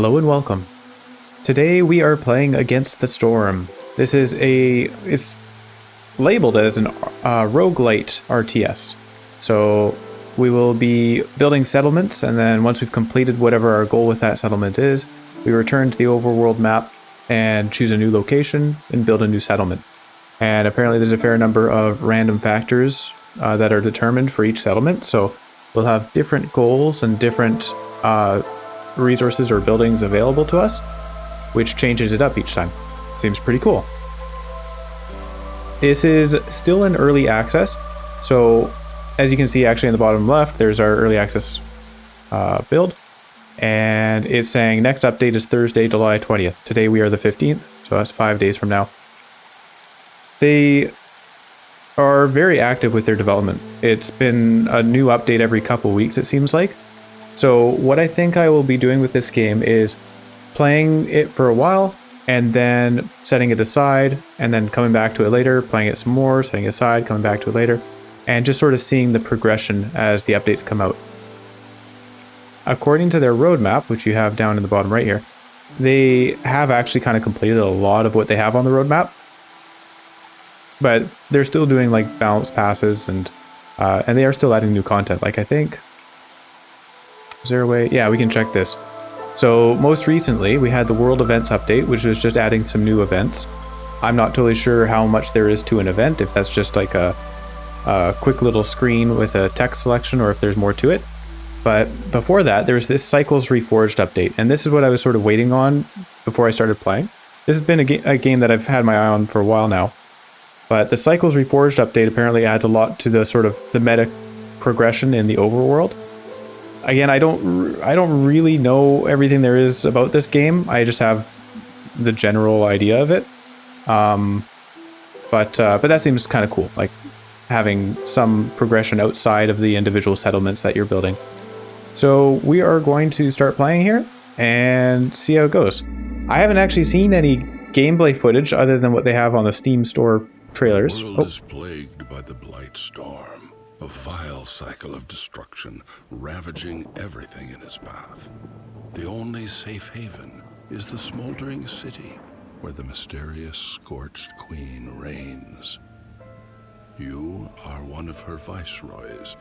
Hello and welcome. Today we are playing Against the Storm. This is it's labeled as an roguelite RTS. So we will be building settlements, and then once we've completed whatever our goal with that settlement is, we return to the overworld map and choose a new location and build a new settlement. And apparently there's a fair number of random factors that are determined for each settlement, so we'll have different goals and different resources or buildings available to us, which changes it up each time. Seems pretty cool. This is still in early access, so as you can see actually in the bottom left, there's our early access build, and it's saying next update is Thursday, July 20th. Today we are the 15th, so that's 5 days from now. They are very active with their development. It's been a new update every couple weeks, it seems like. So what I think I will be doing with this game is playing it for a while and then setting it aside and then coming back to it later, playing it some more, setting it aside, coming back to it later, and just sort of seeing the progression as the updates come out. According to their roadmap, which you have down in the bottom right here, they have actually kind of completed a lot of what they have on the roadmap, but they're still doing like balance passes and they are still adding new content. Like I think, is there a way? Yeah, we can check this. So most recently we had the world events update, which was just adding some new events. I'm not totally sure how much there is to an event, if that's just like a quick little screen with a text selection or if there's more to it. But before that, there's this Cycles Reforged update, and this is what I was sort of waiting on before I started playing. This has been a game that I've had my eye on for a while now. But the Cycles Reforged update apparently adds a lot to the sort of the meta progression in the overworld. Again, I don't really know everything there is about this game. I just have the general idea of it. But that seems kind of cool, like having some progression outside of the individual settlements that you're building. So we are going to start playing here and see how it goes. I haven't actually seen any gameplay footage other than what they have on the Steam store trailers. The world is plagued by the blight storm, a vile cycle of destruction ravaging everything in its path. The only safe haven is the smoldering city where the mysterious scorched queen reigns. You are one of her viceroys,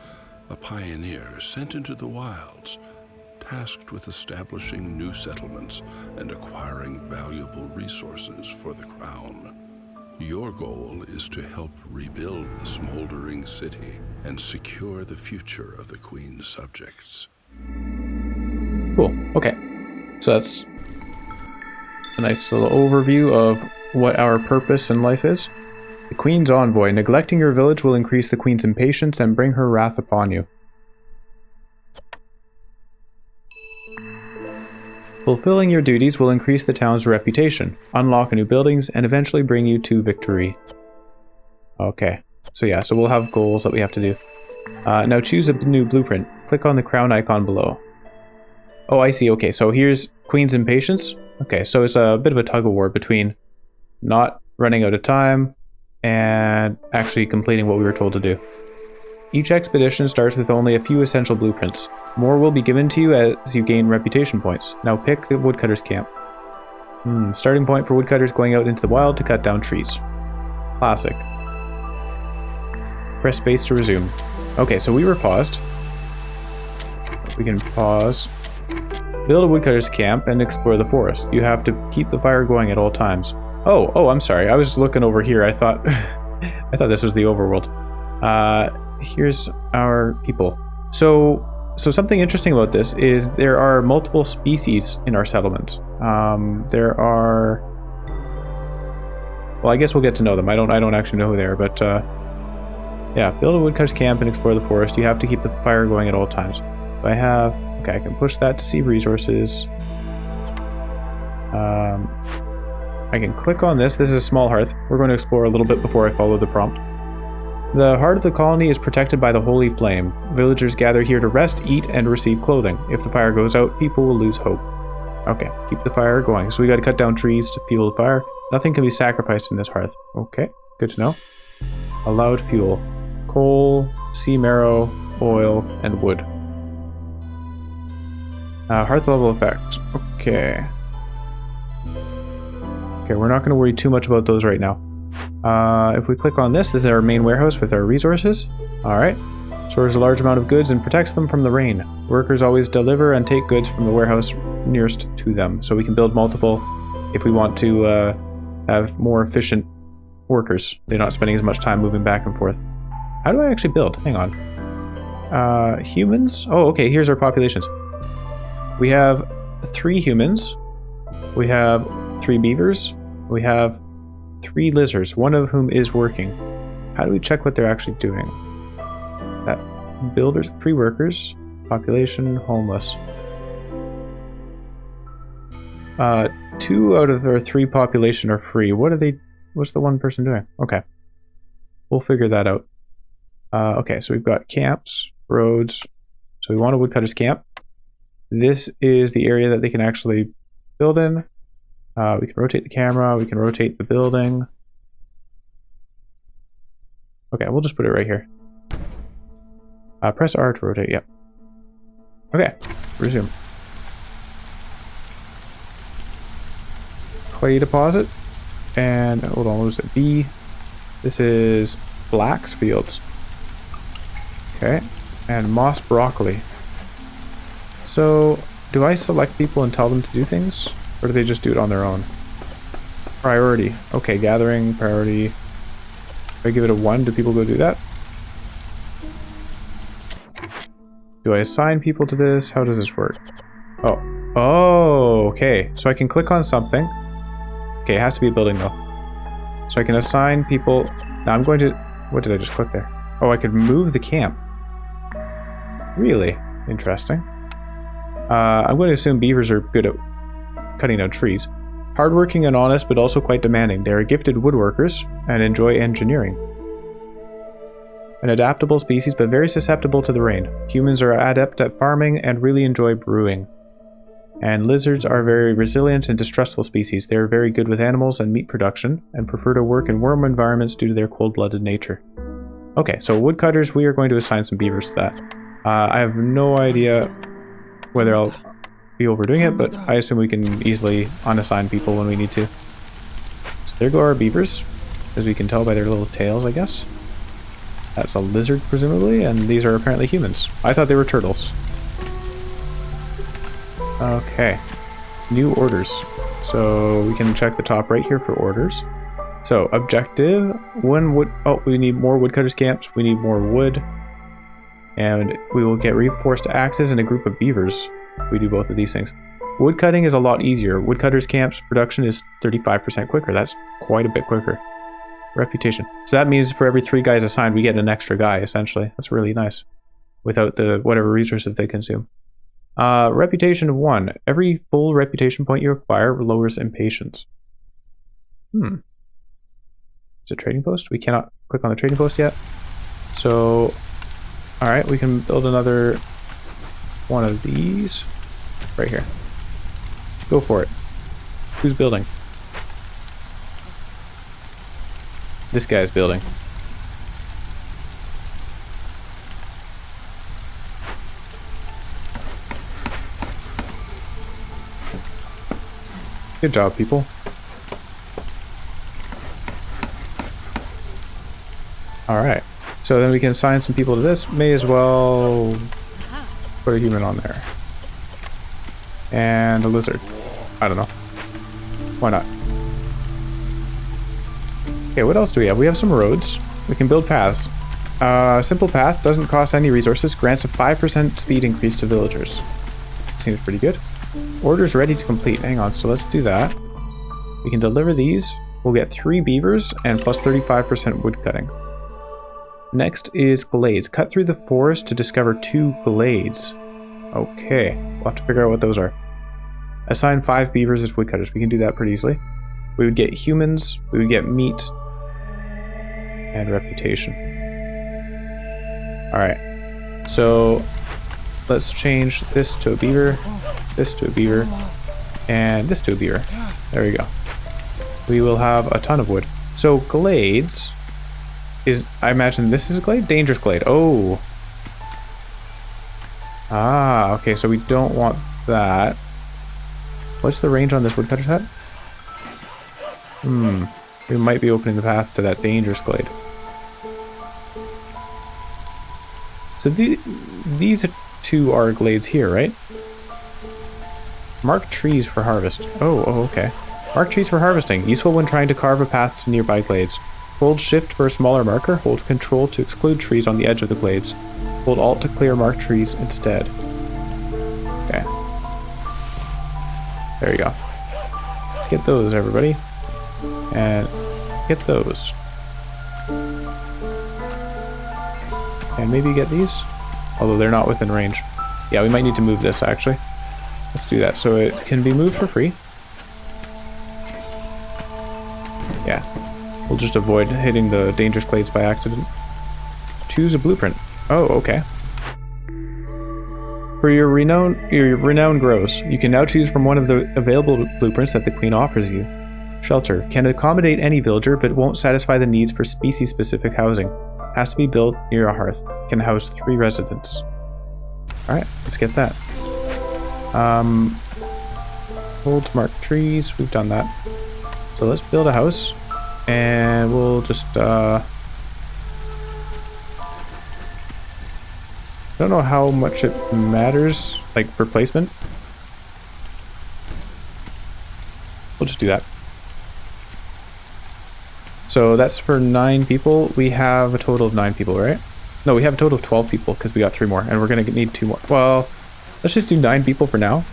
a pioneer sent into the wilds, tasked with establishing new settlements and acquiring valuable resources for the crown. Your goal is to help rebuild the smoldering city and secure the future of the Queen's subjects. Cool. Okay. So that's a nice little overview of what our purpose in life is. The Queen's envoy. Neglecting your village will increase the Queen's impatience and bring her wrath upon you. Fulfilling your duties will increase the town's reputation, unlock new buildings, and eventually bring you to victory. Okay, so yeah, so we'll have goals that we have to do. Now choose a new blueprint. Click on the crown icon below. Oh, I see. Okay, so here's Queen's Impatience. Okay, so it's a bit of a tug-of-war between not running out of time and actually completing what we were told to do. Each expedition starts with only a few essential blueprints. More will be given to you as you gain reputation points. Now pick the woodcutter's camp. Starting point for woodcutters going out into the wild to cut down trees. Classic. Press space to resume. Okay, so we were paused. We can pause. Build a woodcutter's camp and explore the forest. You have to keep the fire going at all times. Oh, I'm sorry. I was looking over here. I thought I thought this was the overworld. Here's our people. So something interesting about this is there are multiple species in our settlement. There are, well, I guess we'll get to know them. I don't actually know who they are, but yeah, build a woodcutter's camp and explore the forest. You have to keep the fire going at all times. So I have, okay, I can push that to see resources. I can click on this. This is a small hearth. We're going to explore a little bit before I follow the prompt. The heart of the colony is protected by the holy flame. Villagers gather here to rest, eat, and receive clothing. If the fire goes out, people will lose hope. Okay, keep the fire going. So we got to cut down trees to fuel the fire. Nothing can be sacrificed in this hearth. Okay, good to know. Allowed fuel. Coal, sea marrow, oil, and wood. Hearth level effect. Okay. Okay, we're not going to worry too much about those right now. If we click on this, this is our main warehouse with our resources. Alright. Stores a large amount of goods and protects them from the rain. Workers always deliver and take goods from the warehouse nearest to them. So we can build multiple if we want to have more efficient workers. They're not spending as much time moving back and forth. How do I actually build? Hang on. Humans? Oh, okay, here's our populations. We have 3 humans. We have 3 beavers. We have 3 lizards, one of whom is working. How do we check what they're actually doing? That builders, free workers, population, homeless. 2 out of our 3 population are free. What's the one person doing? Okay. We'll figure that out. Okay, so we've got camps, roads. So we want a woodcutter's camp. This is the area that they can actually build in. We can rotate the camera, we can rotate the building. Okay, we'll just put it right here. Press R to rotate, yep. Okay, resume. Clay deposit. And, hold on, what was it? B. This is flax fields. Okay, and moss broccoli. So, do I select people and tell them to do things? Or do they just do it on their own? Priority. Okay, gathering, priority. If I give it a 1, do people go do that? Do I assign people to this? How does this work? Oh. Oh, okay. So I can click on something. Okay, it has to be a building though. So I can assign people. Now I'm going to... What did I just click there? Oh, I could move the camp. Really? Interesting. I'm going to assume beavers are good at cutting down trees. Hardworking and honest, but also quite demanding. They are gifted woodworkers and enjoy engineering. An adaptable species, but very susceptible to the rain. Humans are adept at farming and really enjoy brewing. And lizards are very resilient and distrustful species. They are very good with animals and meat production, and prefer to work in warm environments due to their cold-blooded nature. Okay, so woodcutters, we are going to assign some beavers to that. I have no idea whether I'll be overdoing it, but I assume we can easily unassign people when we need to. So there go our beavers, as we can tell by their little tails, I guess. That's a lizard, presumably, and these are apparently humans. I thought they were turtles. Okay. New orders. So we can check the top right here for orders. So, objective, 1 wood... Oh, we need more woodcutters camps. We need more wood. And we will get reinforced axes and a group of beavers. We do both of these things. Woodcutting is a lot easier. Woodcutters camps production is 35% quicker. That's quite a bit quicker. Reputation. So that means for every 3 guys assigned, we get an extra guy, essentially. That's really nice. Without the whatever resources they consume. Reputation of 1. Every full reputation point you acquire lowers impatience. Is it a trading post? We cannot click on the trading post yet. So, alright, we can build another one of these right here. Go for it. Who's building? This guy's building. Good job, people. Alright. So then we can assign some people to this. May as well put a human on there. And a lizard. I don't know. Why not? Okay, what else do we have? We have some roads. We can build paths. Simple path, doesn't cost any resources, grants a 5% speed increase to villagers. Seems pretty good. Orders ready to complete. Hang on, so let's do that. We can deliver these. We'll get 3 beavers and plus 35% wood cutting. Next is glades. Cut through the forest to discover 2 glades. Okay, we'll have to figure out what those are. Assign 5 beavers as woodcutters. We can do that pretty easily. We would get humans, we would get meat, and reputation. Alright, so let's change this to a beaver, this to a beaver, and this to a beaver. There we go. We will have a ton of wood. So glades is, I imagine this is a glade? Dangerous glade. Oh. Ah, okay, so we don't want that. What's the range on this woodcutter's hut? We might be opening the path to that dangerous glade. So these two are glades here, right? Mark trees for harvest. Oh, okay. Mark trees for harvesting. Useful when trying to carve a path to nearby glades. Hold shift for a smaller marker. Hold control to exclude trees on the edge of the glades. Hold alt to clear marked trees instead. Okay. There you go. Get those, everybody. And get those. And maybe get these. Although they're not within range. Yeah, we might need to move this, actually. Let's do that. So it can be moved for free. Yeah. We'll just avoid hitting the dangerous glades by accident. Choose a blueprint. Oh, okay. For your renown grows. You can now choose from one of the available blueprints that the Queen offers you. Shelter. Can accommodate any villager, but won't satisfy the needs for species-specific housing. Has to be built near a hearth. Can house 3 residents. Alright, let's get that. Hold to mark trees. We've done that. So let's build a house. And we'll just, I don't know how much it matters, like, for placement. We'll just do that. So that's for 9 people. We have a total of 9 people, right? No, we have a total of 12 people because we got 3 more, and we're gonna need 2 more. Well, let's just do 9 people for now.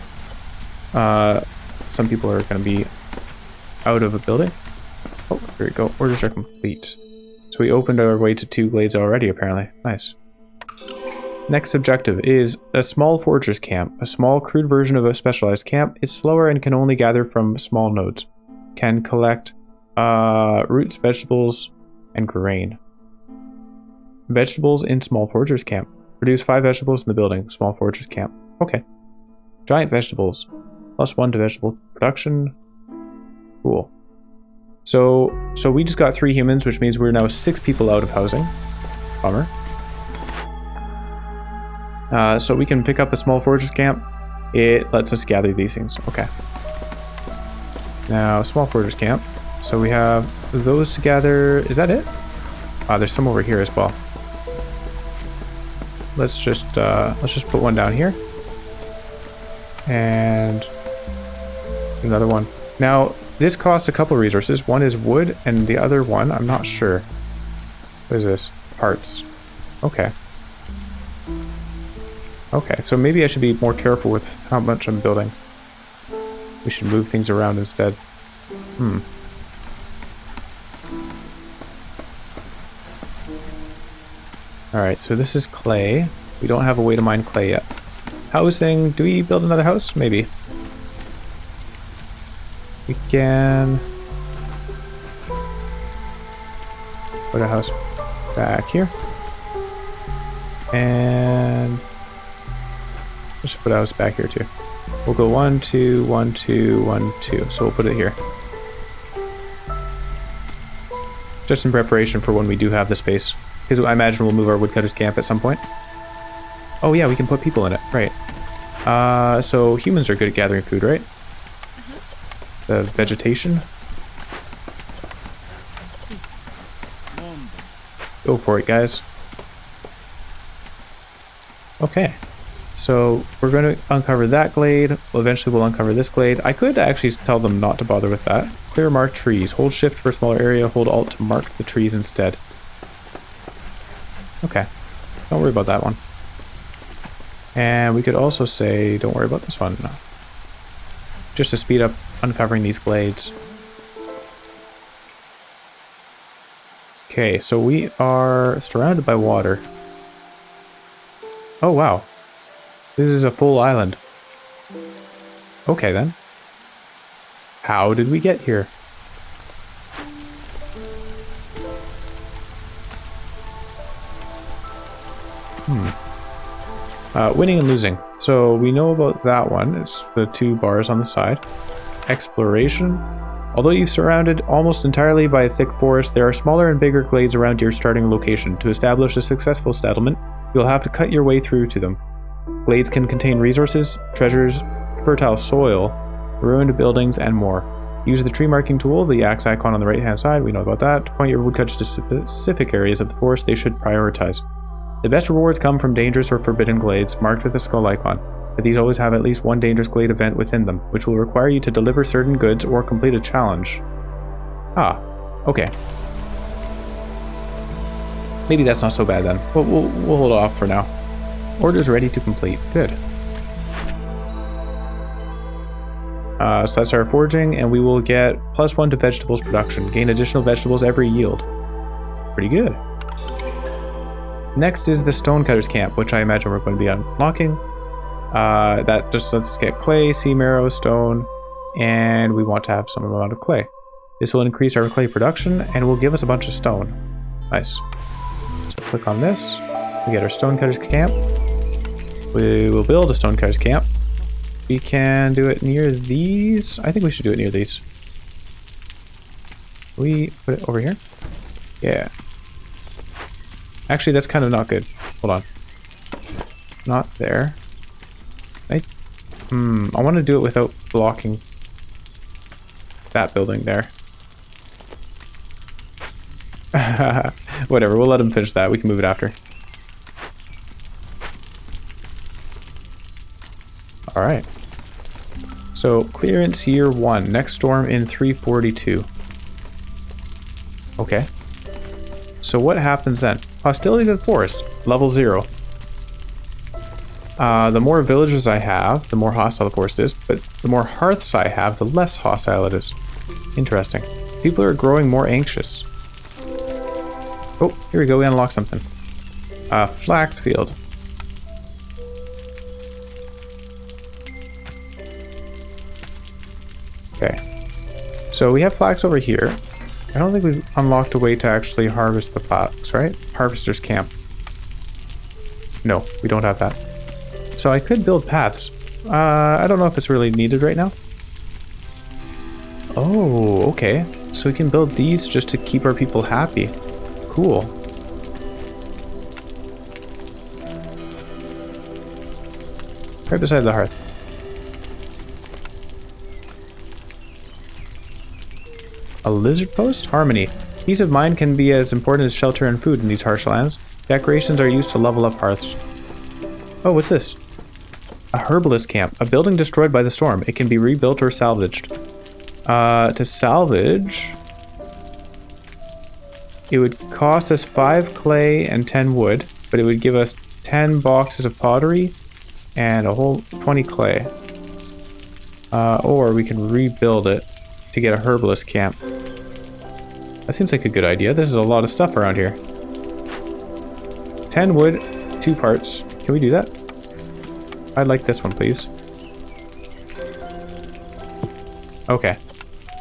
Some people are gonna be out of a building. Oh, here we go. Orders are complete. So we opened our way to 2 glades already, apparently. Nice. Next objective is a small forger's camp. A small, crude version of a specialized camp. Is slower and can only gather from small nodes. Can collect roots, vegetables, and grain. Vegetables in small forger's camp. Produce 5 vegetables in the building. Small forger's camp. Okay. Giant vegetables. +1 to vegetable production. Cool. So we just got 3 humans, which means we're now 6 people out of housing. Bummer. So we can pick up a small forger's camp. It lets us gather these things. Okay. Now, small forger's camp. So we have those to gather. Is that it? There's some over here as well. Let's just put one down here. And another one. Now, this costs a couple resources. One is wood, and the other one, I'm not sure. What is this? Parts. Okay. Okay, so maybe I should be more careful with how much I'm building. We should move things around instead. Alright, so this is clay. We don't have a way to mine clay yet. Housing. Do we build another house? Maybe. We can put a house back here. And let's put a house back here too. We'll go 1, 2, 1, 2, 1, 2. So we'll put it here. Just in preparation for when we do have the space. Because I imagine we'll move our woodcutter's camp at some point. Oh yeah, we can put people in it. Right. So humans are good at gathering food, right? The vegetation. Go for it, guys. Okay. So we're going to uncover that glade. Well, eventually we'll uncover this glade. I could actually tell them not to bother with that. Clear marked trees. Hold shift for a smaller area. Hold alt to mark the trees instead. Okay. Don't worry about that one. And we could also say, don't worry about this one. No. Just to speed up uncovering these glades. Okay, so we are surrounded by water. Oh, wow. This is a full island. Okay, then. How did we get here? Winning and losing. So we know about that one. It's the 2 bars on the side. Exploration. Although you're surrounded almost entirely by a thick forest, there are smaller and bigger glades around your starting location. To establish a successful settlement, you'll have to cut your way through to them. Glades can contain resources, treasures, fertile soil, ruined buildings, and more. Use the tree marking tool, the axe icon on the right hand side, we know about that, to point your woodcutters to specific areas of the forest they should prioritize. The best rewards come from dangerous or forbidden glades, marked with a skull icon, but these always have at least one dangerous glade event within them, which will require you to deliver certain goods or complete a challenge. Ah, okay. Maybe that's not so bad then. We'll hold off for now. Orders ready to complete. Good. So that's our foraging, and we will get +1 to vegetables production. Gain additional vegetables every yield. Pretty good. Next is the Stonecutter's Camp, which I imagine we're going to be unlocking. That just lets us get clay, sea marrow, stone, and we want to have some amount of clay. This will increase our clay production and will give us a bunch of stone. Nice. So click on this. We get our Stonecutter's Camp. We will build a Stonecutter's Camp. We can do it near these. I think we should do it near these. We put it over here? Yeah. Actually, that's kind of not good. Hold on. Not there. I want to do it without blocking that building there. Whatever, we'll let him finish that. We can move it after. Alright. So, clearance year 1. Next storm in 342. Okay. So what happens then? Hostility to the forest. Level 0. The more villages I have, the more hostile the forest is, but the more hearths I have, the less hostile it is. Interesting. People are growing more anxious. Oh, here we go, we unlocked something. Flax field. Okay. So we have flax over here. I don't think we've unlocked a way to actually harvest the flax, right? Harvester's camp. No, we don't have that. So I could build paths. I don't know if it's really needed right now. Oh, okay. So we can build these just to keep our people happy. Cool. Right beside the hearth. A lizard post? Harmony. Peace of mind can be as important as shelter and food in these harsh lands. Decorations are used to level up hearths. Oh, what's this? A herbalist camp. A building destroyed by the storm. It can be rebuilt or salvaged. To salvage, it would cost us 5 clay and 10 wood, but it would give us 10 boxes of pottery and a whole 20 clay. Or we can rebuild it to get a herbalist camp. That seems like a good idea. There's a lot of stuff around here. 10 wood, 2 parts. Can we do that? I'd like this one, please. Okay.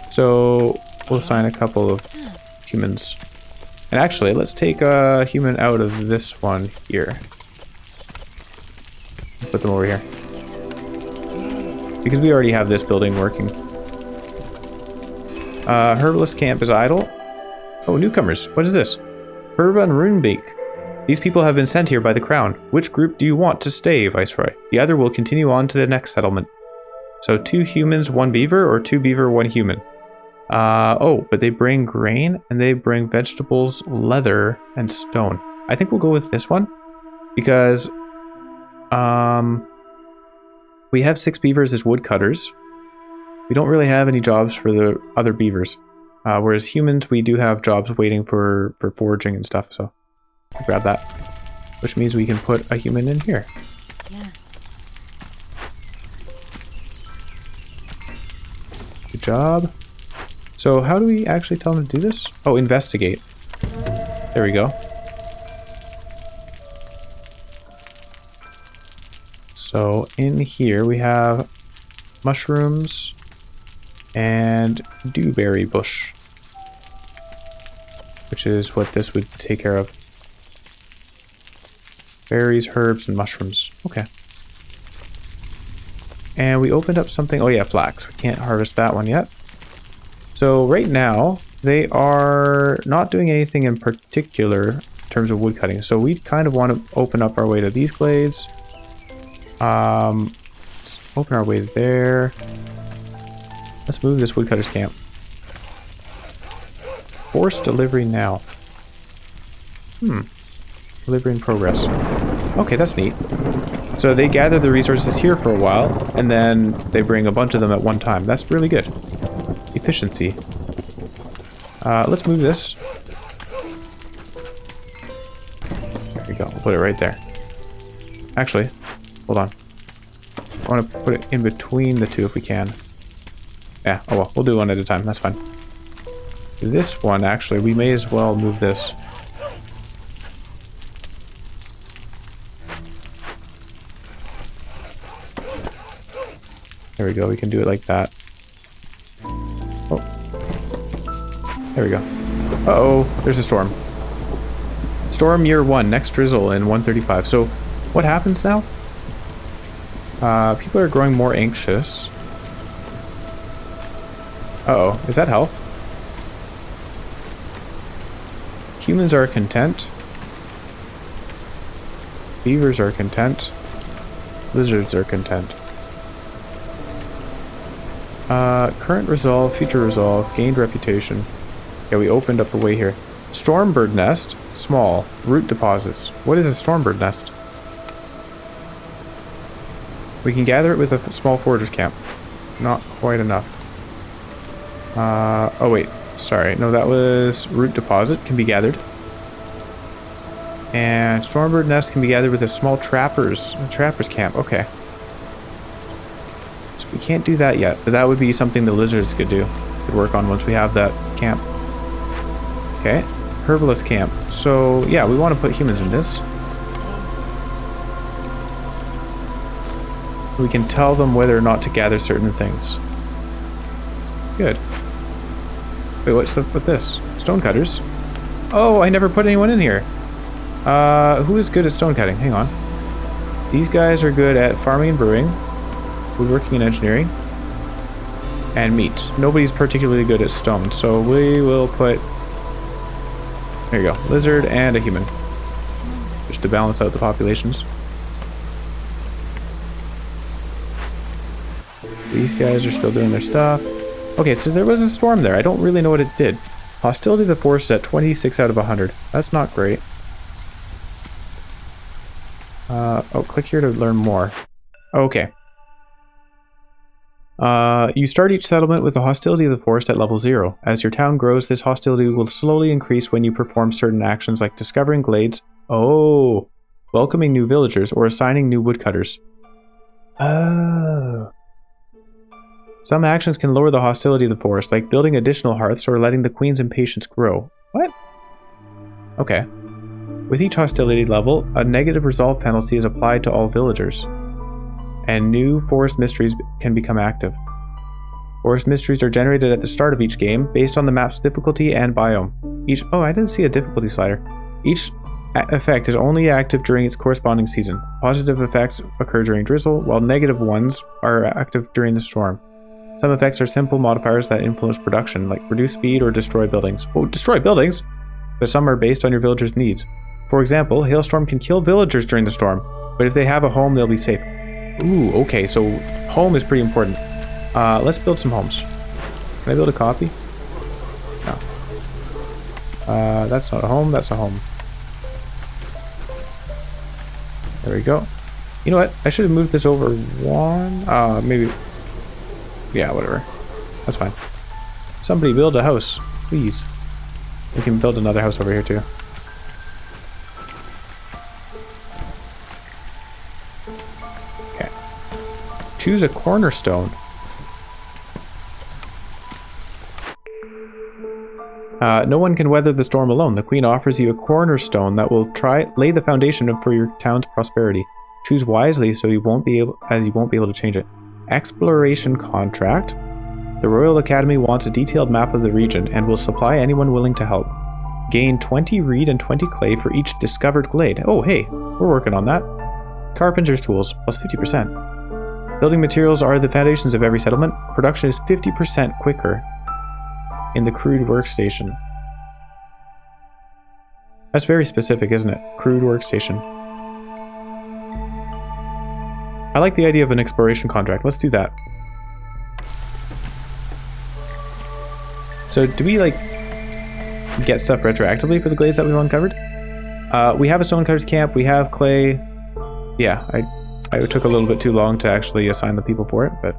So we'll assign a couple of humans. And actually, let's take a human out of this one here. Put them over here. Because we already have this building working. Herbalist camp is idle. Oh, newcomers. What is this? Herba and Runebeak. These people have been sent here by the crown. Which group do you want to stay, Viceroy? The other will continue on to the next settlement. So 2 humans, 1 beaver, or 2 beaver, 1 human. Oh, but they bring grain, and they bring vegetables, leather, and stone. I think we'll go with this one. Because, we have 6 beavers as woodcutters. We don't really have any jobs for the other beavers. Whereas humans, we do have jobs waiting for foraging and stuff, so I'll grab that. Which means we can put a human in here. Yeah. Good job. So how do we actually tell them to do this? Oh, investigate. There we go. So in here we have mushrooms and dewberry bush, which is what this would take care of. Berries, herbs, and mushrooms. Okay. And we opened up something. Oh yeah, flax. We can't harvest that one yet. So right now, they are not doing anything in particular in terms of wood cutting. So we kind of want to open up our way to these glades. Open our way there. Let's move this woodcutter's camp. Force delivery now. Delivery in progress. Okay, that's neat. So they gather the resources here for a while, and then they bring a bunch of them at one time. That's really good. Efficiency. Let's move this. There we go. We'll put it right there. Actually, hold on. I want to put it in between the two if we can. Yeah, oh well, we'll do one at a time. That's fine. This one, actually, we may as well move this. There we go. We can do it like that. Oh. There we go. Uh-oh. There's a storm. Storm year 1. Next drizzle in 135. So, what happens now? People are growing more anxious. Uh-oh. Is that health? Humans are content. Beavers are content. Lizards are content. Current resolve, future resolve, gained reputation. Yeah, we opened up a way here. Stormbird nest, small, root deposits. What is a stormbird nest? We can gather it with a small forager's camp. Not quite enough. Oh wait, sorry. No, that was root deposit, can be gathered. And stormbird nest can be gathered with a small trapper's camp. Okay. So we can't do that yet, but that would be something the lizards could do. Could work on once we have that camp. Okay. Herbalist camp. So yeah, we want to put humans in this. We can tell them whether or not to gather certain things. Good. Wait, what's up with this? Stonecutters? Oh, I never put anyone in here. Who is good at stone cutting? Hang on. These guys are good at farming and brewing, woodworking and engineering, and meat. Nobody's particularly good at stone, so we will put... There you go. Lizard and a human. Just to balance out the populations. These guys are still doing their stuff. Okay, so there was a storm there. I don't really know what it did. Hostility to the force is at 26 out of 100. That's not great. Oh, click here to learn more. Okay. You start each settlement with the hostility of the forest at level 0. As your town grows, this hostility will slowly increase when you perform certain actions like discovering glades, welcoming new villagers, or assigning new woodcutters. Oh. Some actions can lower the hostility of the forest, like building additional hearths or letting the queen's impatience grow. What? Okay. With each hostility level, a negative resolve penalty is applied to all villagers. And new forest mysteries can become active. Forest mysteries are generated at the start of each game, based on the map's difficulty and biome. Oh, I didn't see a difficulty slider. Each effect is only active during its corresponding season. Positive effects occur during drizzle, while negative ones are active during the storm. Some effects are simple modifiers that influence production, like reduce speed or destroy buildings. Oh, destroy buildings? But some are based on your villager's needs. For example, hailstorm can kill villagers during the storm, but if they have a home, they'll be safe. Ooh, okay, so home is pretty important. Let's build some homes. Can I build a copy? No. That's not a home, that's a home. There we go. You know what? I should have moved this over one. Maybe. Yeah, whatever. That's fine. Somebody build a house, please. We can build another house over here too. Okay. Choose a cornerstone. No one can weather the storm alone. The queen offers you a cornerstone that will lay the foundation for your town's prosperity. Choose wisely so you won't be able to change it. Exploration contract. The Royal Academy wants a detailed map of the region and will supply anyone willing to help. Gain 20 reed and 20 clay for each discovered glade. Oh, hey, we're working on that. Carpenter's tools, plus 50%. Building materials are the foundations of every settlement. Production is 50% quicker in the crude workstation. That's very specific, isn't it? Crude workstation. I like the idea of an exploration contract. Let's do that. So do we like get stuff retroactively for the glades that we've uncovered? We have a stonecutters camp. We have clay. Yeah, I took a little bit too long to actually assign the people for it, but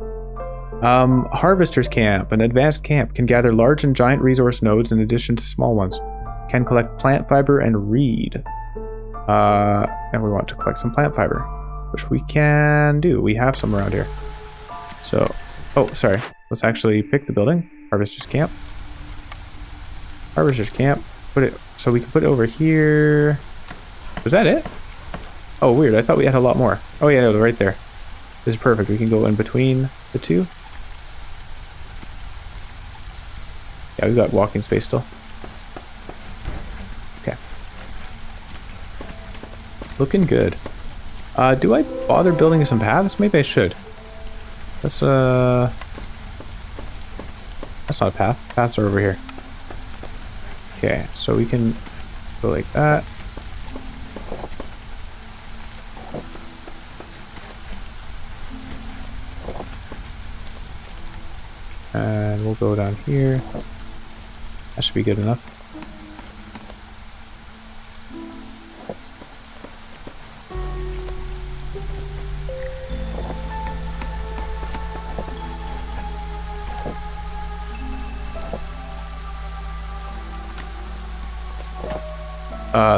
harvester's camp, an advanced camp, can gather large and giant resource nodes in addition to small ones. Can collect plant fiber and read. And we want to collect some plant fiber, which we can do. We have some around here. So, oh, sorry. Let's actually pick the building. Harvester's camp. Harvester's camp. Put it, so we can put it over here. Was that it? Oh, weird. I thought we had a lot more. Oh, yeah, no, they're right there. This is perfect. We can go in between the two. Yeah, we've got walking space still. Okay. Looking good. Do I bother building some paths? Maybe I should. That's not a path. Paths are over here. Okay, so we can go like that. And we'll go down here. That should be good enough.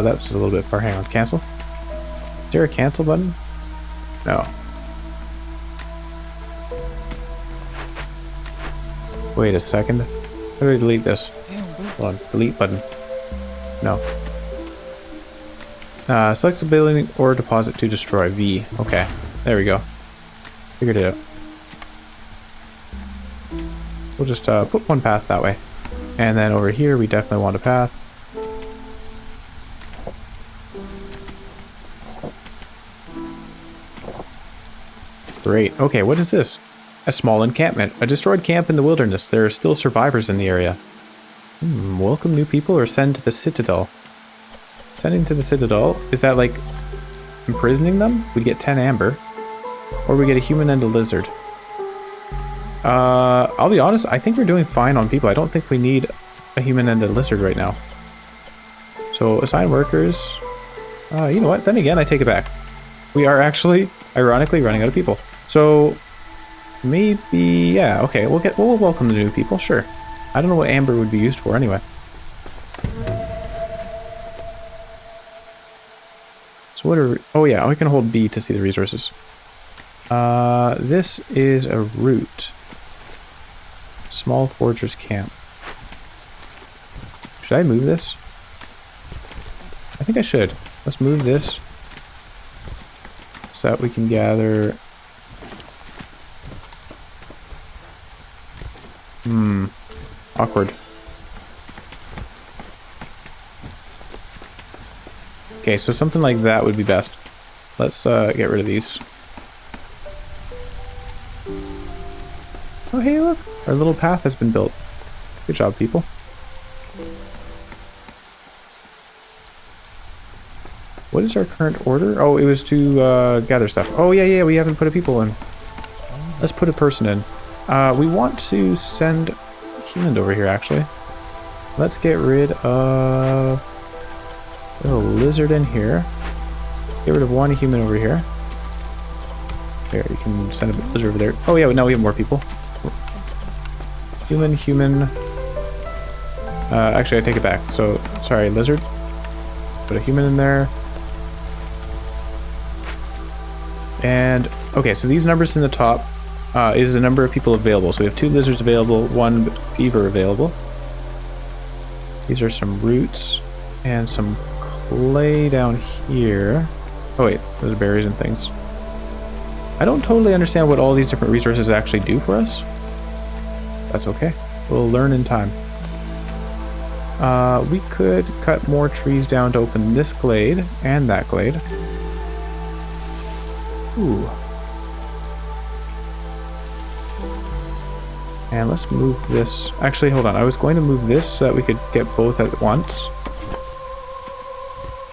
That's a little bit far. Hang on, cancel. Is there a cancel button? No. Wait a second. How do I delete this? Hold on, delete button. No. Select the building or deposit to destroy. V. Okay, there we go. Figured it out. We'll just put one path that way. And then over here, we definitely want a path. Great. Okay, what is this? A small encampment. A destroyed camp in the wilderness. There are still survivors in the area. Welcome new people or send to the citadel. Sending to the citadel. Is that like imprisoning them? We get 10 amber. Or we get a human and a lizard. I'll be honest, I think we're doing fine on people. I don't think we need a human and a lizard right now. So assign workers. You know what? Then again, I take it back. We are actually, ironically, running out of people. So maybe, yeah, okay, we'll welcome the new people, sure. I don't know what amber would be used for anyway. So what are, oh yeah, I can hold B to see the resources. This is a route. Small forger's camp. Should I move this? I think I should. Let's move this so that we can gather. Awkward. Okay, so something like that would be best. Let's get rid of these. Oh, hey, look. Our little path has been built. Good job, people. What is our current order? Oh, it was to gather stuff. Oh, yeah, we haven't put a people in. Let's put a person in. We want to send a human over here, actually. Let's get rid of a lizard in here. Get rid of one human over here. There, you can send a lizard over there. Oh, yeah, now we have more people. Human. Actually, I take it back. So, sorry, lizard. Put a human in there. And, okay, so these numbers in the top is the number of people available. So we have 2 lizards available, 1 beaver available. These are some roots and some clay down here. Oh wait, those are berries and things. I don't totally understand what all these different resources actually do for us. That's okay. We'll learn in time. We could cut more trees down to open this glade and that glade. Ooh. And let's move this. Actually, hold on. I was going to move this so that we could get both at once.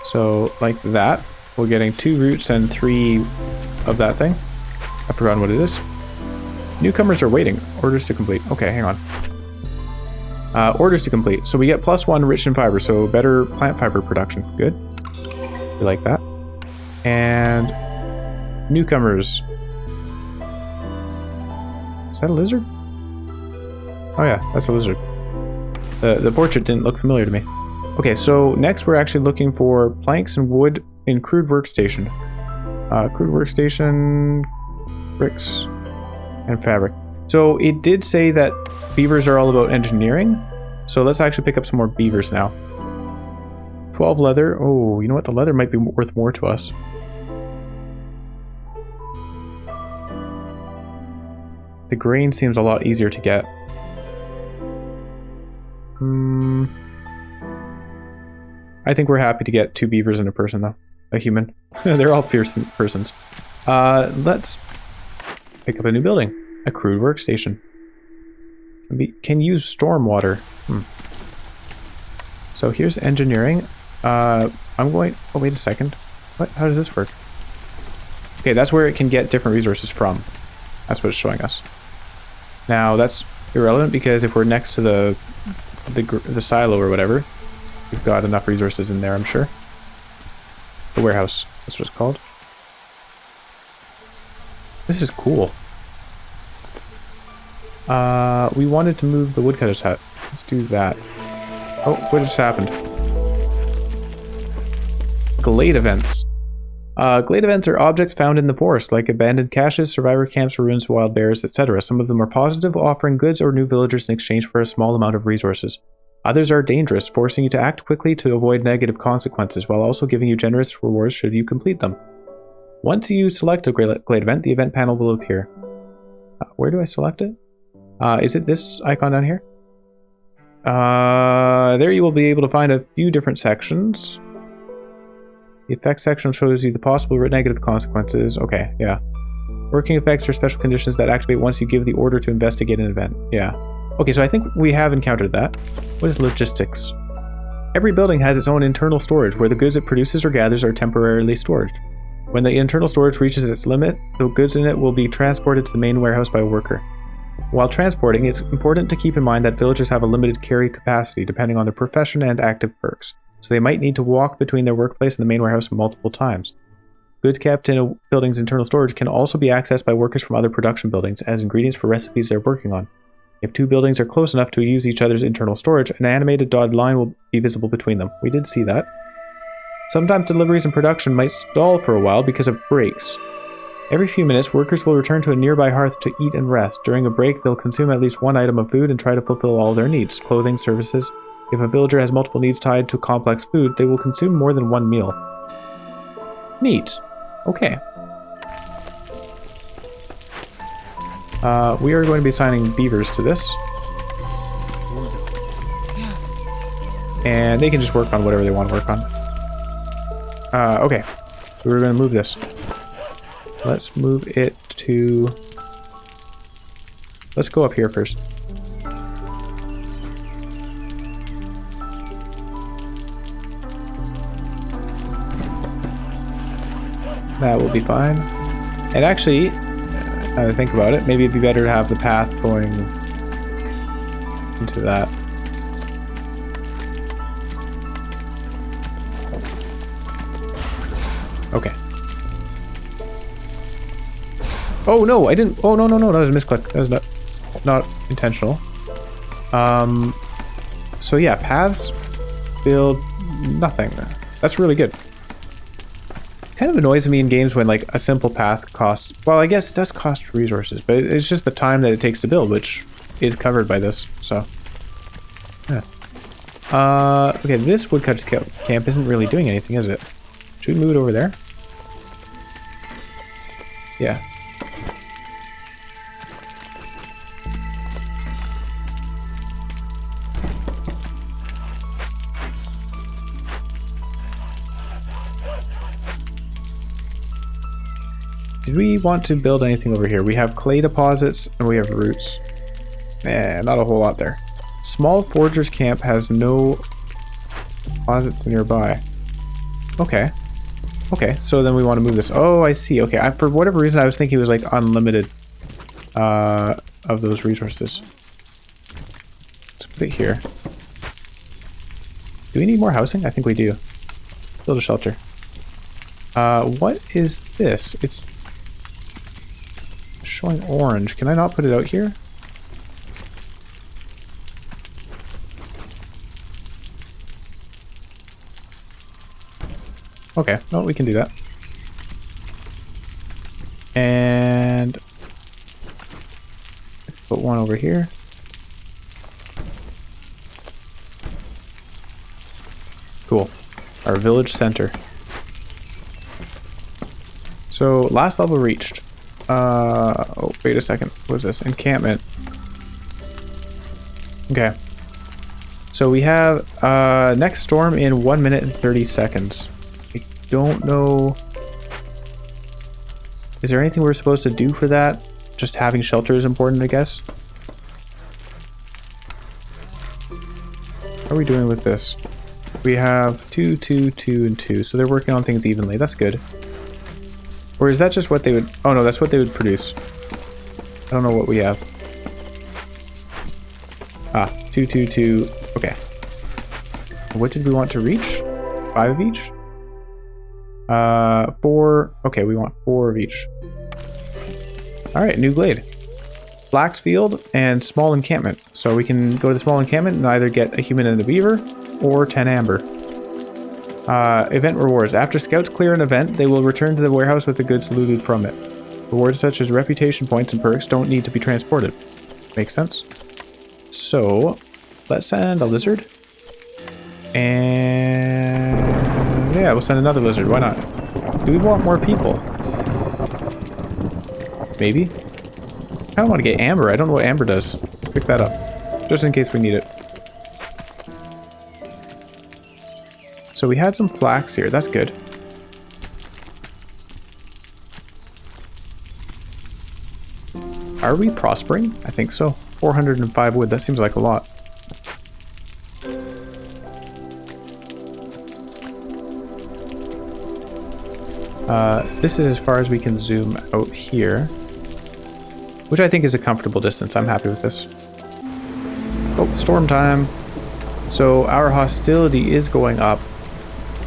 So, like that. We're getting 2 roots and 3 of that thing. I've forgotten what it is. Newcomers are waiting. Orders to complete. Okay, hang on. Orders to complete. So we get +1 rich in fiber, so better plant fiber production. Good. We like that. And newcomers. Is that a lizard? Oh yeah, that's a lizard. The portrait didn't look familiar to me. Okay, so next we're actually looking for planks and wood in crude workstation. Crude workstation, bricks, and fabric. So it did say that beavers are all about engineering. So let's actually pick up some more beavers now. 12 leather. Oh, you know what? The leather might be worth more to us. The grain seems a lot easier to get. I think we're happy to get 2 beavers and a person, though. A human. They're all persons. Let's pick up a new building. A crude workstation. Can use stormwater. So here's engineering. I'm going... Oh, wait a second. What? How does this work? Okay, that's where it can get different resources from. That's what it's showing us. Now, that's irrelevant because if we're next to the silo or whatever, we've got enough resources in there, I'm sure. The warehouse. That's what it's called. This is cool. We wanted to move the woodcutter's hut. Let's do that. Oh, what just happened? Glade events. Glade events are objects found in the forest, like abandoned caches, survivor camps, ruins of wild bears, etc. Some of them are positive, offering goods or new villagers in exchange for a small amount of resources. Others are dangerous, forcing you to act quickly to avoid negative consequences, while also giving you generous rewards should you complete them. Once you select a glade event, the event panel will appear. Where do I select it? Is it this icon down here? There you will be able to find a few different sections. The effects section shows you the possible negative consequences. Okay, yeah. Working effects are special conditions that activate once you give the order to investigate an event. Yeah. Okay, so I think we have encountered that. What is logistics? Every building has its own internal storage, where the goods it produces or gathers are temporarily stored. When the internal storage reaches its limit, the goods in it will be transported to the main warehouse by a worker. While transporting, it's important to keep in mind that villagers have a limited carry capacity depending on their profession and active perks, so they might need to walk between their workplace and the main warehouse multiple times. Goods kept in a building's internal storage can also be accessed by workers from other production buildings as ingredients for recipes they're working on. If 2 buildings are close enough to use each other's internal storage, an animated dotted line will be visible between them. We did see that. Sometimes deliveries and production might stall for a while because of breaks. Every few minutes, workers will return to a nearby hearth to eat and rest. During a break, they'll consume at least 1 item of food and try to fulfill all their needs, clothing, services. If a villager has multiple needs tied to complex food, they will consume more than 1 meal. Neat. Okay. We are going to be assigning beavers to this. And they can just work on whatever they want to work on. Okay. So we're going to move this. Let's move it to... Let's go up here first. That will be fine. And actually, now that I think about it, maybe it'd be better to have the path going into that. Okay. Oh no, I didn't. Oh no, that was a misclick. That was not intentional. So yeah, paths build nothing. That's really good. Kind of annoys me in games when like a simple path costs, well, I guess it does cost resources, but it's just the time that it takes to build, which is covered by this, so yeah. Okay, this woodcutter's camp isn't really doing anything, is it? Should we move it over there? Yeah. Did we want to build anything over here? We have clay deposits and we have roots. Not a whole lot there. Small forger's camp has no deposits nearby. Okay. Okay, so then we want to move this. Oh, I see. Okay, for whatever reason, I was thinking it was like unlimited of those resources. Let's put it here. Do we need more housing? I think we do. Build a shelter. What is this? It's showing orange. Can I not put it out here? Okay, no, we can do that. And put one over here. Cool. Our village center. So, last level reached. Oh, wait a second. What is this? Encampment. Okay. So we have next storm in 1 minute and 30 seconds. I don't know. Is there anything we're supposed to do for that? Just having shelter is important, I guess. How are we doing with this? We have 2, 2, 2, and 2. So they're working on things evenly. That's good. Or is that just what they would... Oh no, that's what they would produce. I don't know what we have. Ah, 2, 2, 2. Okay. What did we want to reach? 5 of each? 4. Okay, we want 4 of each. Alright, new glade. Flax field and small encampment. So we can go to the small encampment and either get a human and a beaver or 10 amber. Event rewards. After scouts clear an event, they will return to the warehouse with the goods looted from it. Rewards such as reputation points and perks don't need to be transported. Makes sense. So, let's send a lizard. And yeah, we'll send another lizard. Why not? Do we want more people? Maybe. I kind of want to get amber. I don't know what amber does. Let's pick that up. Just in case we need it. So we had some flax here. That's good. Are we prospering? I think so. 405 wood. That seems like a lot. This is as far as we can zoom out here. Which I think is a comfortable distance. I'm happy with this. Oh, storm time. So our hostility is going up.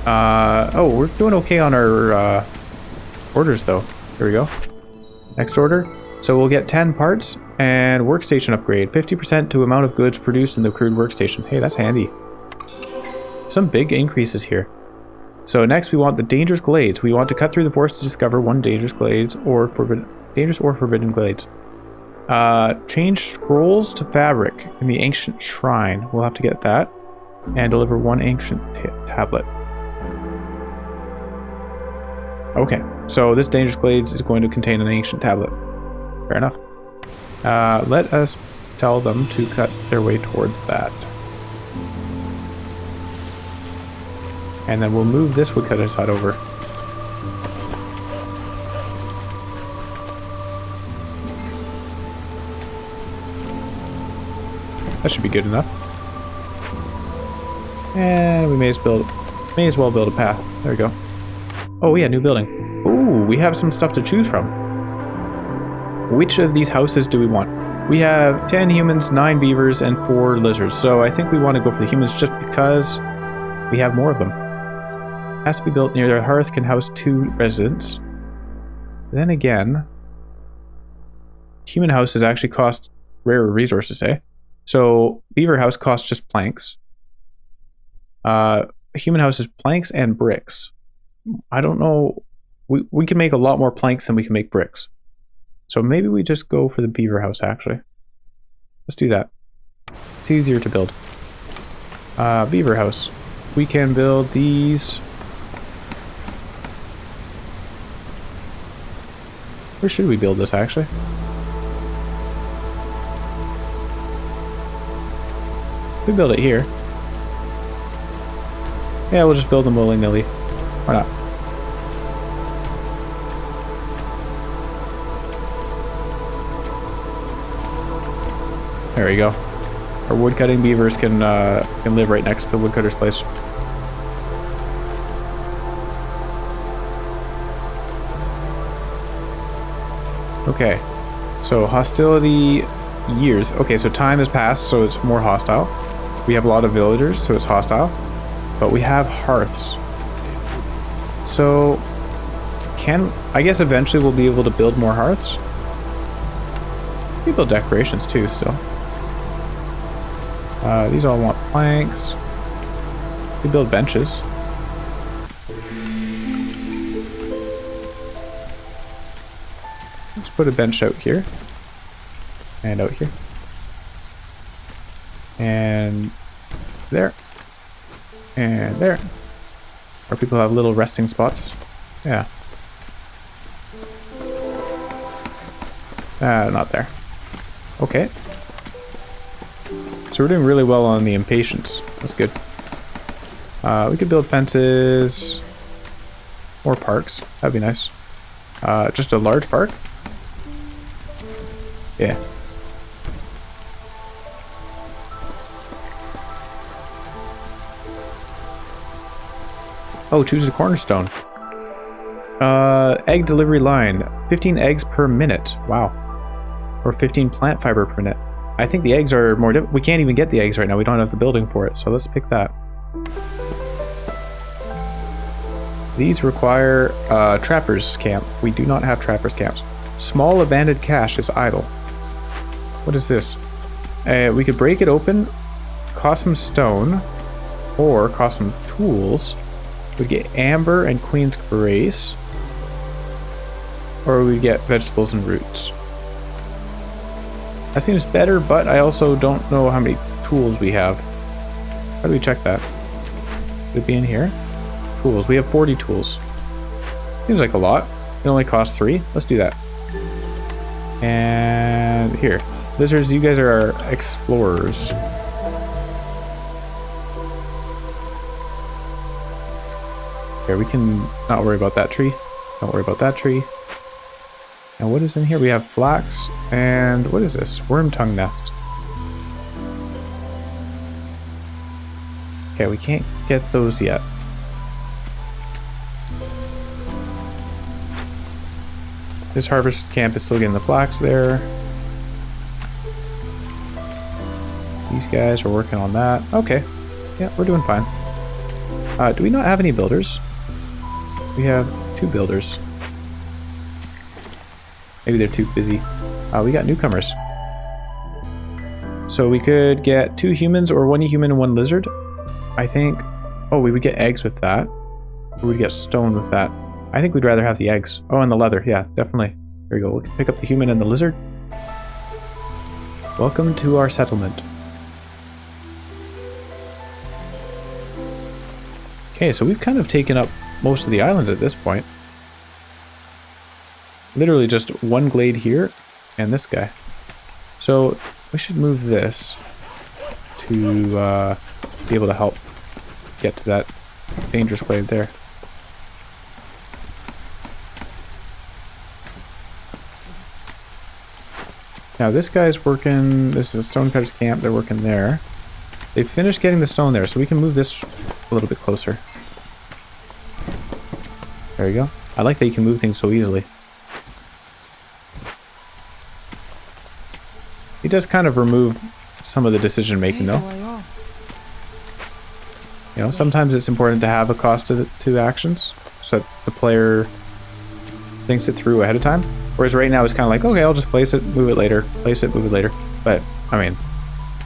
Oh, we're doing okay on our orders though. Here we go. Next order. So we'll get 10 parts and workstation upgrade. 50% to amount of goods produced in the crude workstation. Hey, that's handy. Some big increases here. So next we want the dangerous glades. We want to cut through the forest to discover one dangerous glades or forbidden glades. Change scrolls to fabric in the ancient shrine. We'll have to get that. And deliver one ancient tablet. Okay, so this dangerous glades is going to contain an ancient tablet. Fair enough. Let us tell them to cut their way towards that. And then we'll move this woodcutter's hut over. That should be good enough. And we may as well build a path. There we go. Oh yeah, new building. Ooh, we have some stuff to choose from. Which of these houses do we want? We have 10 humans, 9 beavers, and 4 lizards. So I think we want to go for the humans just because we have more of them. Has to be built near their hearth, can house 2 residents. Then again, human houses actually cost rarer resources, eh? So beaver house costs just planks. Human house is planks and bricks. I don't know. We can make a lot more planks than we can make bricks. So maybe we just go for the beaver house, actually. Let's do that. It's easier to build. Beaver house. We can build these. Where should we build this, actually? We build it here. Yeah, we'll just build them willy-nilly. Why not? There we go. Our woodcutting beavers can live right next to the woodcutter's place. Okay. So hostility years. Okay, so time has passed, so it's more hostile. We have a lot of villagers, so it's hostile. But we have hearths. So I guess eventually we'll be able to build more hearths. We build decorations too still. These all want planks. We build benches. Let's put a bench out here. And out here. And there. And there. Where people have little resting spots. Yeah. Not there. Okay. So we're doing really well on the impatience. That's good. We could build fences. Or parks. That'd be nice. Just a large park? Yeah. Oh, choose a cornerstone. Egg delivery line. 15 eggs per minute. Wow. Or 15 plant fiber per minute. I think the eggs are more we can't even get the eggs right now. We don't have the building for it. So let's pick that. These require trappers camp. We do not have trappers camps. Small abandoned cache is idle. What is this? We could break it open, cost some stone, or cost some tools. We get amber and queen's grace, or we get vegetables and roots. That seems better, but I also don't know how many tools we have. How do we check that? Would it be in here? Tools. We have 40 tools. Seems like a lot. It only costs 3. Let's do that. And here. Lizards, you guys are our explorers. Here, we can not worry about that tree. Don't worry about that tree. And what is in here? We have flax and what is this? Worm tongue nest. Okay, we can't get those yet. This harvest camp is still getting the flax there. These guys are working on that. Okay. Yeah, we're doing fine. Do we not have any builders? We have 2 builders. Maybe they're too busy. We got newcomers. So we could get 2 humans or 1 human and 1 lizard. I think... Oh, we would get eggs with that. Or we'd get stone with that. I think we'd rather have the eggs. Oh, and the leather. Yeah, definitely. There we go. We can pick up the human and the lizard. Welcome to our settlement. Okay, so we've kind of taken up most of the island at this point. Literally just 1 glade here and this guy. So we should move this to be able to help get to that dangerous glade there. Now this guy's working, this is a stonecutter's camp, they're working there. They've finished getting the stone there, so we can move this a little bit closer. There you go. I like that you can move things so easily. He does kind of remove some of the decision making though. You know, sometimes it's important to have a cost to actions so that the player thinks it through ahead of time. Whereas right now it's kind of like, okay, I'll just place it, move it later, place it, move it later. But, I mean,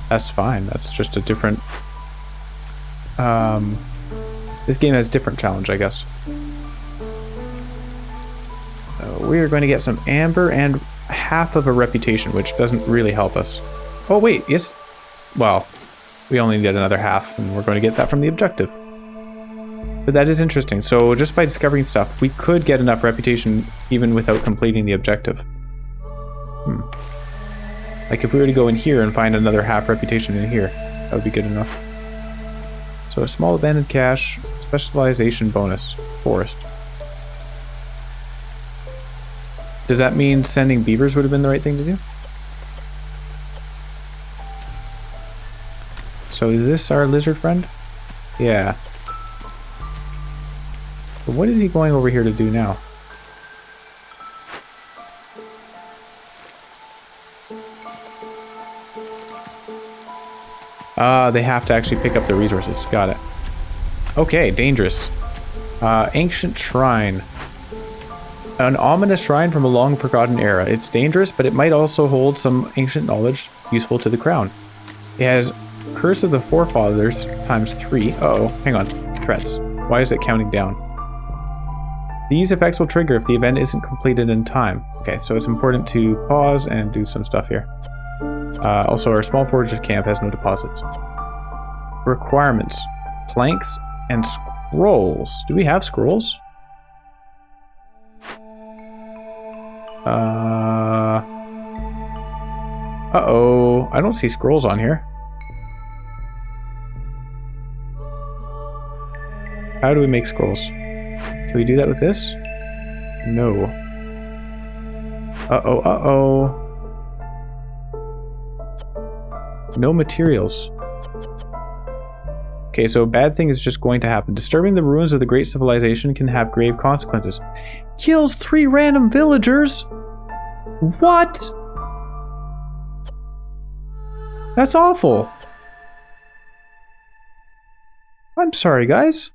that's fine. That's just a different... this game has different challenge, I guess. We are going to get some amber and half of a reputation, which doesn't really help us. Oh, wait, yes. Well, we only need another half, and we're going to get that from the objective. But that is interesting. So just by discovering stuff, we could get enough reputation even without completing the objective. Like if we were to go in here and find another half reputation in here, that would be good enough. So a small abandoned cache, specialization bonus, forest. Does that mean sending beavers would have been the right thing to do? So is this our lizard friend? Yeah. But what is he going over here to do now? They have to actually pick up the resources. Got it. Okay, dangerous. Ancient shrine. An ominous shrine from a long forgotten era. It's dangerous, but it might also hold some ancient knowledge useful to the crown. It has Curse of the Forefathers times 3. Uh-oh, hang on. Threats. Why is it counting down? These effects will trigger if the event isn't completed in time. Okay, so it's important to pause and do some stuff here. Also, our small forges camp has no deposits. Requirements. Planks and scrolls. Do we have scrolls? Uh-oh. I don't see scrolls on here. How do we make scrolls? Can we do that with this? No. Uh-oh, uh-oh. No materials. Okay, so a bad thing is just going to happen. Disturbing the ruins of the great civilization can have grave consequences. Kills 3 random villagers? What? That's awful. I'm sorry, guys.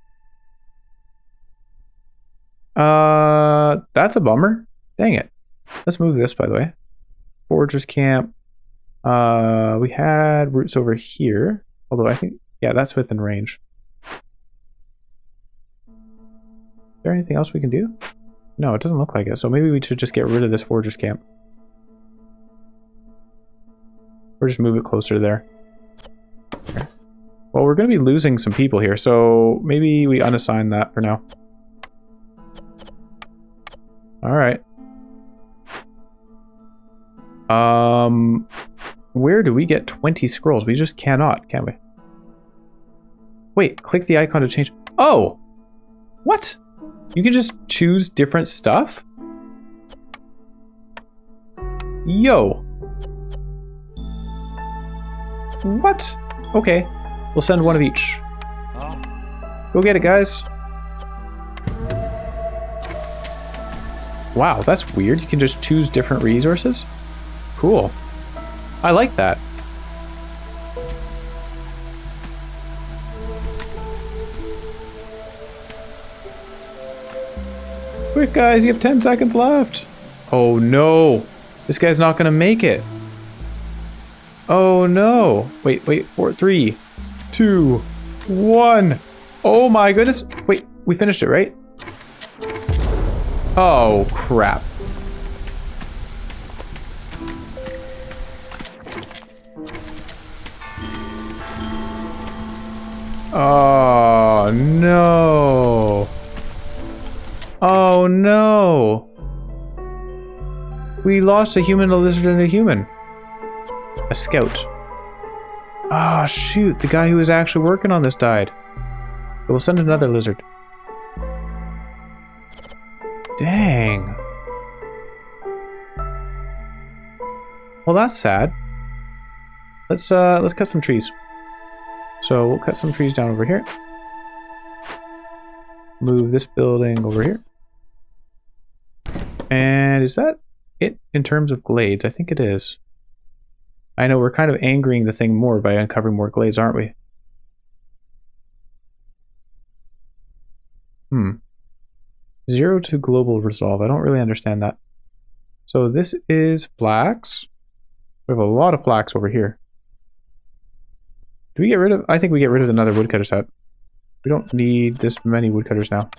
That's a bummer. Dang it. Let's move this, by the way. Foragers camp. We had roots over here. Although I think, yeah, that's within range. Is there anything else we can do? No, it doesn't look like it. So maybe we should just get rid of this foragers camp. Or just move it closer to there. Okay. Well, we're going to be losing some people here, so maybe we unassign that for now. Alright. Where do we get 20 scrolls? We just cannot, can we? Wait, click the icon to change. Oh! What? You can just choose different stuff? Yo! What? Okay. We'll send one of each. Go get it, guys. Wow, that's weird. You can just choose different resources? Cool. I like that. Quick, guys, you have 10 seconds left. Oh, no. This guy's not going to make it. Oh, no. Wait, 4, 3, 2, 1. Oh, my goodness. Wait, we finished it, right? Oh, crap. Oh, no. Oh, no. We lost a human, a lizard, and a human. A scout. Ah, oh, shoot. The guy who was actually working on this died. We'll send another lizard. Dang. Well, that's sad. Let's cut some trees. So we'll cut some trees down over here. Move this building over here. And is that it in terms of glades? I think it is. I know we're kind of angering the thing more by uncovering more glades, aren't we? 0 to global resolve. I don't really understand that. So this is flax. We have a lot of flax over here. Do we get rid of... I think we get rid of another woodcutter set. We don't need this many woodcutters now.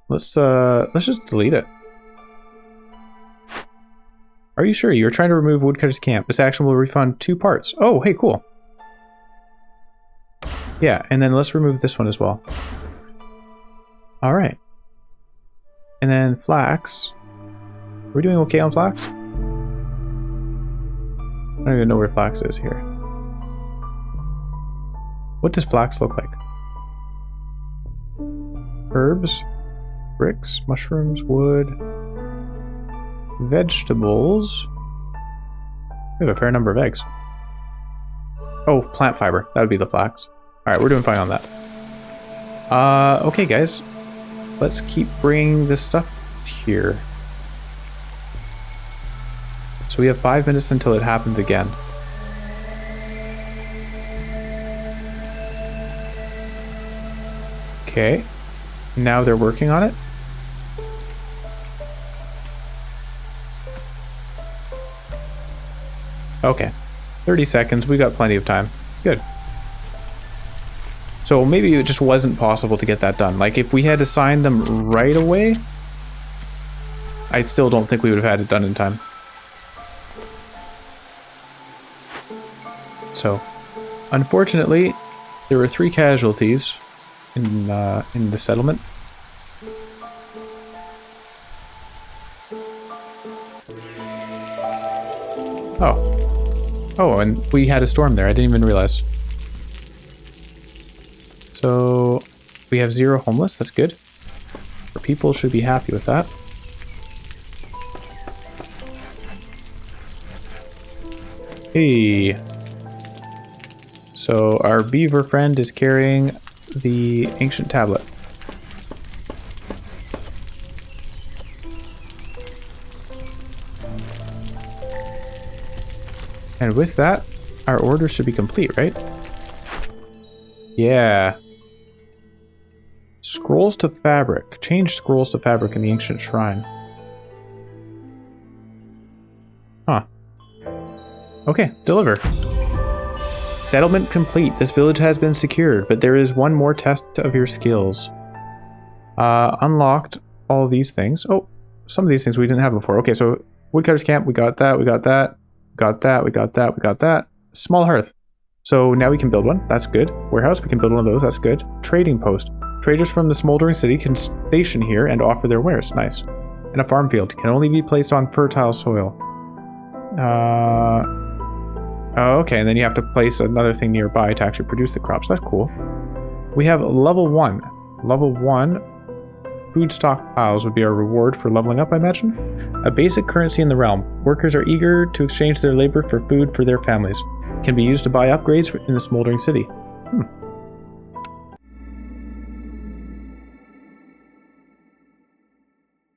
Let's just delete it. Are you sure? You're trying to remove woodcutter's camp. This action will refund 2 parts. Oh, hey, cool. Yeah, and then let's remove this one as well. Alright. And then flax. Are we doing okay on flax? I don't even know where flax is here. What does flax look like? Herbs, bricks, mushrooms, wood, vegetables. We have a fair number of eggs. Oh, plant fiber. That would be the flax. Alright, we're doing fine on that. Okay, guys. Let's keep bringing this stuff here. So we have 5 minutes until it happens again. Okay. Now they're working on it. Okay. 30 seconds. We got plenty of time. Good. So maybe it just wasn't possible to get that done. Like, if we had assigned them right away, I still don't think we would have had it done in time. So, unfortunately, there were 3 casualties in the settlement. Oh, and we had a storm there. I didn't even realize. So, we have 0 homeless. That's good. Our people should be happy with that. Hey. So, our beaver friend is carrying the ancient tablet. And with that, our order should be complete, right? Yeah. Scrolls to fabric. Change scrolls to fabric in the ancient shrine. Huh. Okay, deliver. Settlement complete. This village has been secured, but there is one more test of your skills. Unlocked all of these things. Oh, some of these things we didn't have before. Okay, so woodcutter's camp, we got that, we got that. Got that, we got that, we got that. Small hearth. So now we can build one. That's good. Warehouse, we can build one of those. That's good. Trading post. Traders from the smoldering city can station here and offer their wares. Nice. And a farm field. Can only be placed on fertile soil. Oh, okay. And then you have to place another thing nearby to actually produce the crops. That's cool. We have level 1. Level 1. Food stockpiles would be our reward for leveling up, I imagine. A basic currency in the realm. Workers are eager to exchange their labor for food for their families. Can be used to buy upgrades in the smoldering city.